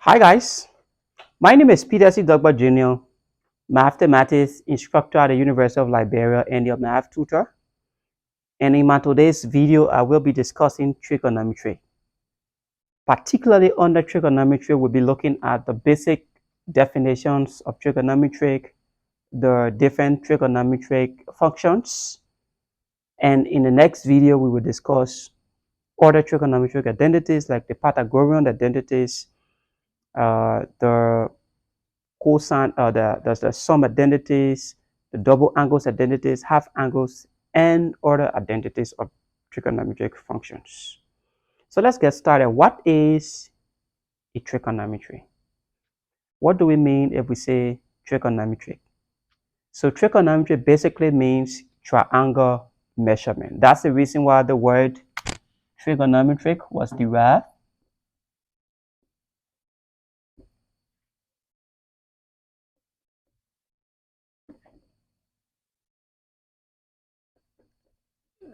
Hi guys, my name is Peter C. Dugba Jr., mathematics instructor at the University of Liberia and your math tutor. And in my today's video, I will be discussing trigonometry. Particularly under trigonometry, we'll be looking at the basic definitions of trigonometric, the different trigonometric functions. And in the next video, we will discuss other trigonometric identities like the Pythagorean identities, the cosine, the sum identities, the double angles identities, half angles, and other identities of trigonometric functions. So let's get started. What is a trigonometry? What do we mean if we say trigonometric? So trigonometry basically means triangle measurement. That's the reason why the word trigonometric was derived.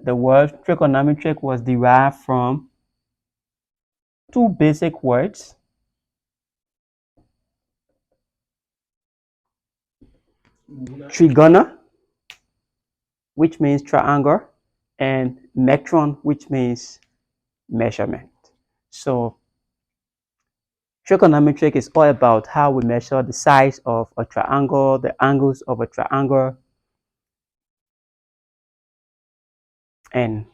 The word trigonometric was derived from two basic words. Trigona, which means triangle, and metron, which means measurement. So trigonometric is all about how we measure the size of a triangle, the angles of a triangle, and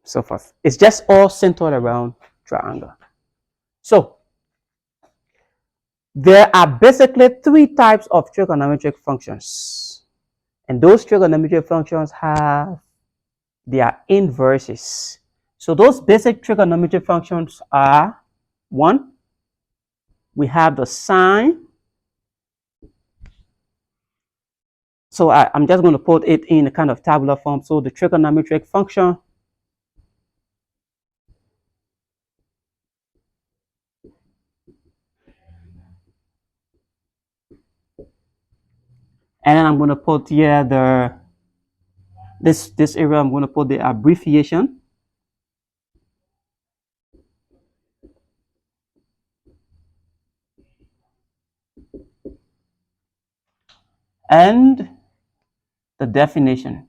so forth. It's just all centered around triangle. So there are basically three types of trigonometric functions. And those trigonometric functions have their inverses. So those basic trigonometric functions are: one, we have the sine. So I'm just going to put it in a kind of tabular form. So the trigonometric function and then I'm going to put here this area, I'm going to put the abbreviation. And the definition.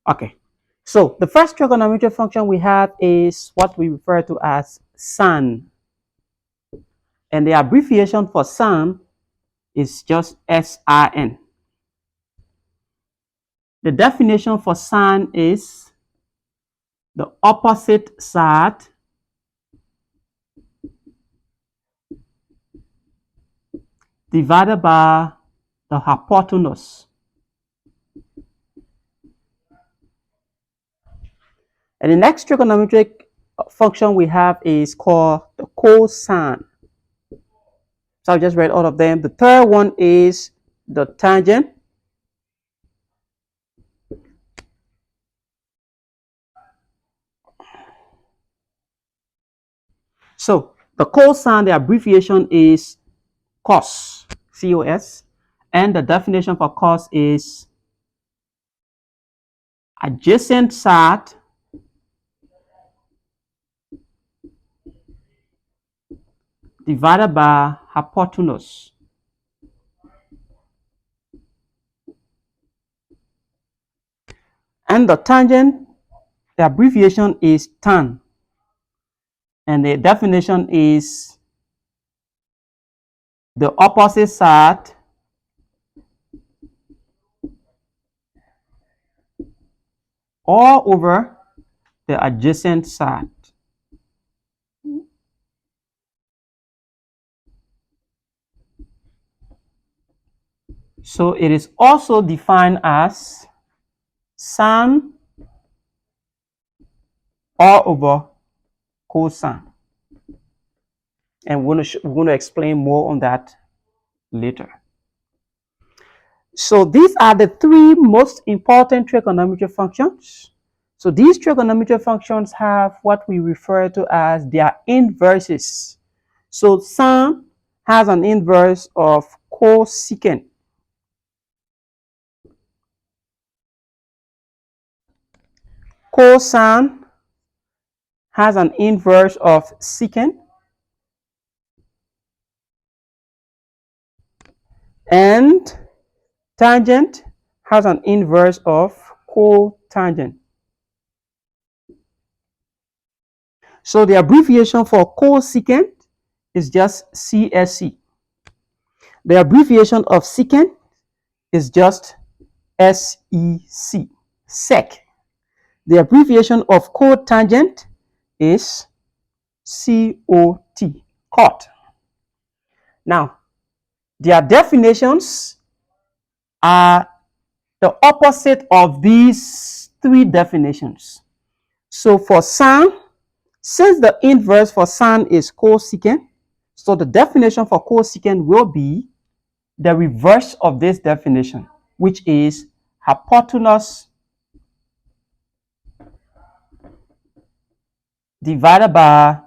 Okay, so the first trigonometric function we have is what we refer to as sin. And the abbreviation for sin is just sin. The definition for sin is the opposite side divided by the hypotenuse. And the next trigonometric function we have is called the cosine. So I just read all of them. The third one is the tangent. So the cosine, the abbreviation is cos, C-O-S. And the definition for cos is adjacent side divided by hypotenuse. And the tangent, the abbreviation is tan. And the definition is the opposite side all over the adjacent side. So it is also defined as sine all over cosine. And we're going to explain more on that later. So these are the three most important trigonometric functions. So these trigonometric functions have what we refer to as their inverses. So sine has an inverse of cosecant. Cosine has an inverse of secant, and tangent has an inverse of cotangent. So the abbreviation for cosecant is just CSC. The abbreviation of secant is just SEC, sec. The abbreviation of cotangent is COT, cot. Now, their definitions are the opposite of these three definitions. So for sine, since the inverse for sine is cosecant, so the definition for cosecant will be the reverse of this definition, which is hypotenuse divided by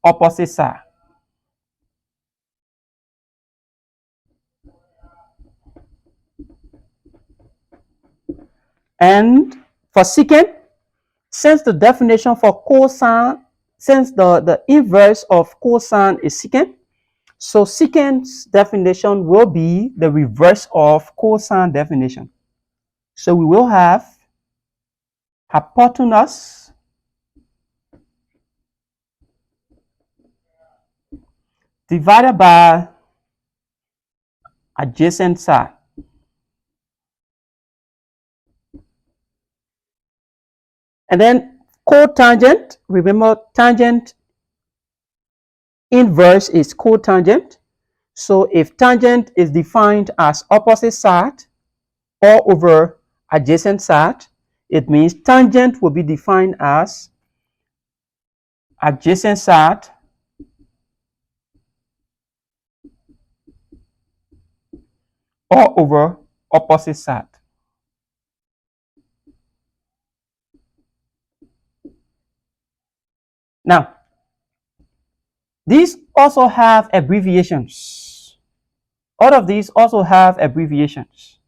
opposite side. And for secant, since the definition for cosine, since the inverse of cosine is secant, so secant's definition will be the reverse of cosine definition. So we will have hypotenuse divided by adjacent side. And then cotangent, remember tangent inverse is cotangent. So if tangent is defined as opposite side or over adjacent side, it means tangent will be defined as adjacent side or over opposite side. Now, these also have abbreviations. All of these also have abbreviations.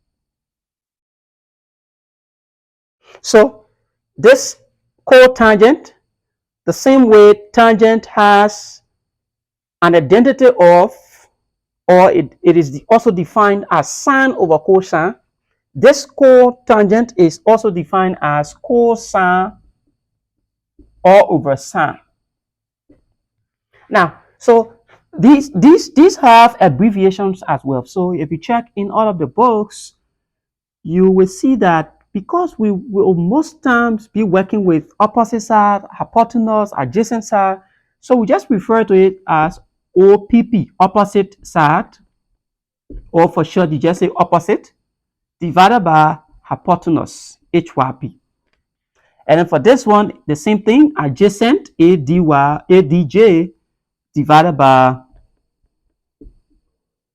So this cotangent, the same way tangent has an identity of, or it is also defined as sine over cosine, this cotangent is also defined as cosine or over sine. Now, so these have abbreviations as well. So if you check in all of the books, you will see that because we will most times be working with opposite side, hypotenuse, adjacent side, so we just refer to it as OPP, opposite side, or for short, you just say opposite, divided by hypotenuse, HYP. And then for this one, the same thing, adjacent, ADJ, divided by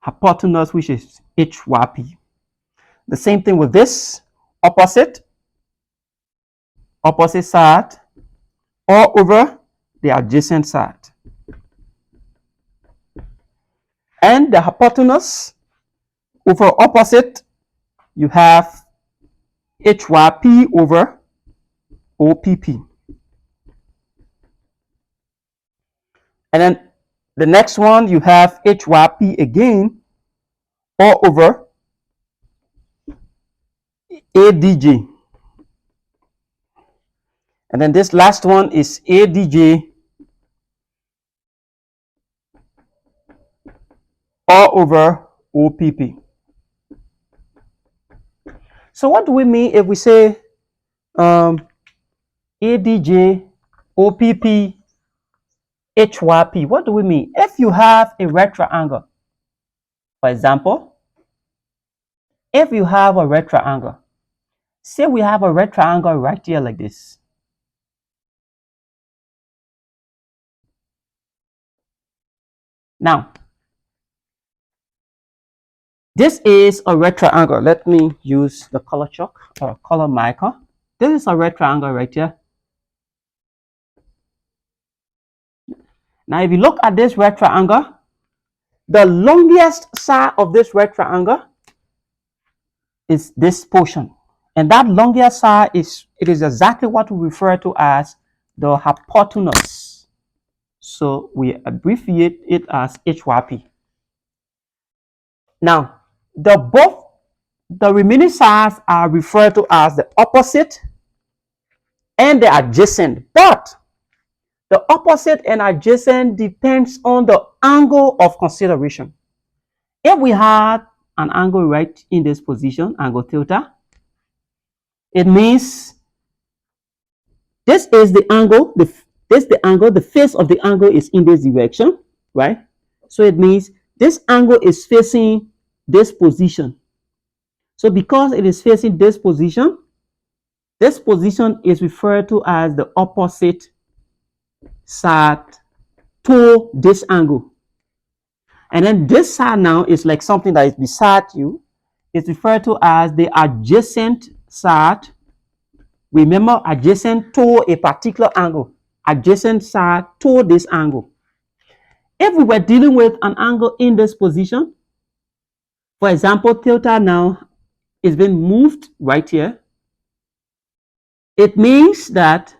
hypotenuse, which is HYP. The same thing with this, opposite side, or over the adjacent side. And the hypotenuse over opposite, you have HYP over OPP. And then the next one, you have HYP again, or over ADJ. And then this last one is ADJ or over OPP. So what do we mean if we say ADJ, OPP, HYP? What do we mean? If you have a rectangle, for example, if you have a rectangle, say we have a rectangle right here like this. Now, this is a rectangle. Let me use the color chalk or color marker. This is a rectangle right here. Now, if you look at this rectangle, the longest side of this rectangle is this portion. And that longest side is exactly what we refer to as the hypotenuse. So we abbreviate it as HYP. Now, both the remaining sides are referred to as the opposite and the adjacent, but the opposite and adjacent depends on the angle of consideration. If we had an angle right in this position, angle theta, it means this is the angle, the face of the angle is in this direction, right? So it means this angle is facing this position. So because it is facing this position is referred to as the opposite side to this angle. And then this side now is like something that is beside you. It's referred to as the adjacent side. Remember, adjacent to a particular angle. Adjacent side to this angle. If we were dealing with an angle in this position, for example, theta now is being moved right here. It means that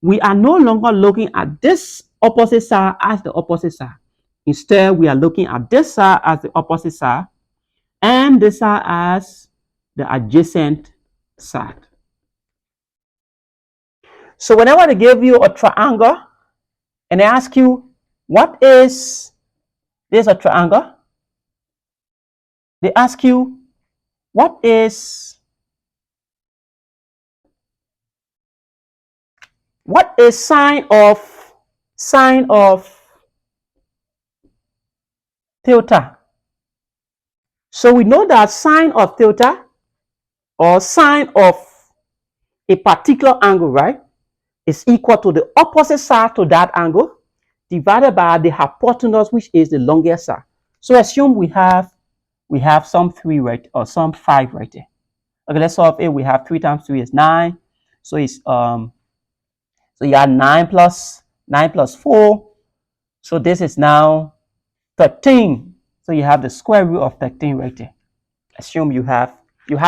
we are no longer looking at this opposite side as the opposite side. Instead, we are looking at this side as the opposite side and this side as the adjacent side. So whenever they give you a triangle and they ask you, what is this a triangle? They ask you, what is sine of theta? So we know that sine of theta or sine of a particular angle, right, is equal to the opposite side to that angle divided by the hypotenuse, which is the longest side. So assume we have some 3 right, or some 5 right there. Okay, let's solve it. We have 3 times 3 is 9. So it's so you have 9 plus 4. So this is now 13. So you have the square root of 13 right there. Assume you have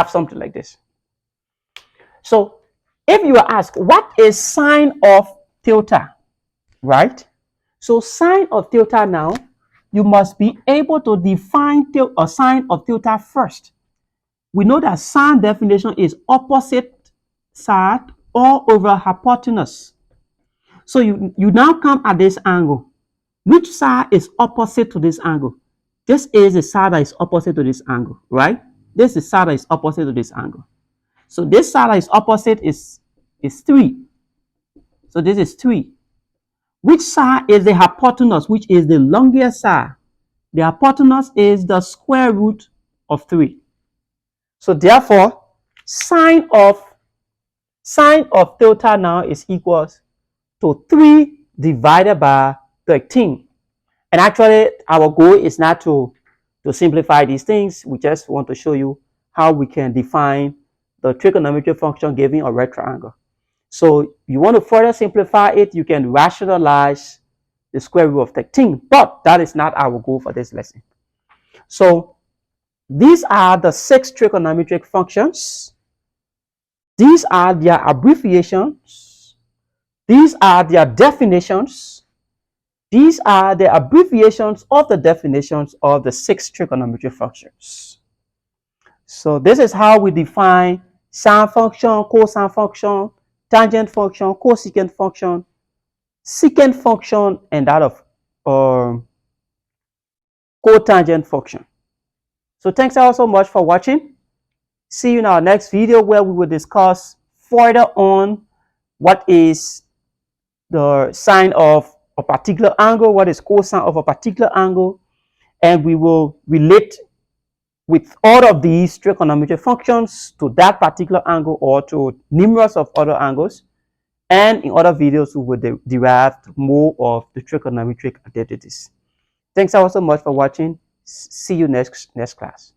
something like this. So if you are asked, what is sine of theta, right? So sine of theta now, you must be able to define sine of theta first. We know that sine definition is opposite side all over hypotenuse. So you now come at this angle. Which side is opposite to this angle? This is the side that is opposite to this angle, right? This is the side that is opposite to this angle. So this side that is opposite is 3. So this is 3. Which side is the hypotenuse, which is the longest side? The hypotenuse is the square root of 3. So therefore, sine of theta now is equal to 3 divided by 13. And actually, our goal is not to simplify these things. We just want to show you how we can define the trigonometric function given a right triangle. So you want to further simplify it, you can rationalize the square root of 13, but that is not our goal for this lesson. So these are the 6 trigonometric functions. These are their abbreviations. These are their definitions. These are the abbreviations of the definitions of the 6 trigonometric functions. So this is how we define sine function, cosine function, tangent function, cosecant function, secant function, and that of cotangent function. So thanks also much for watching. See you in our next video where we will discuss further on what is the sine of a particular angle, what is cosine of a particular angle, and we will relate with all of these trigonometric functions to that particular angle or to numerous of other angles. And in other videos, we will derive more of the trigonometric identities. Thanks also much for watching. See you next class.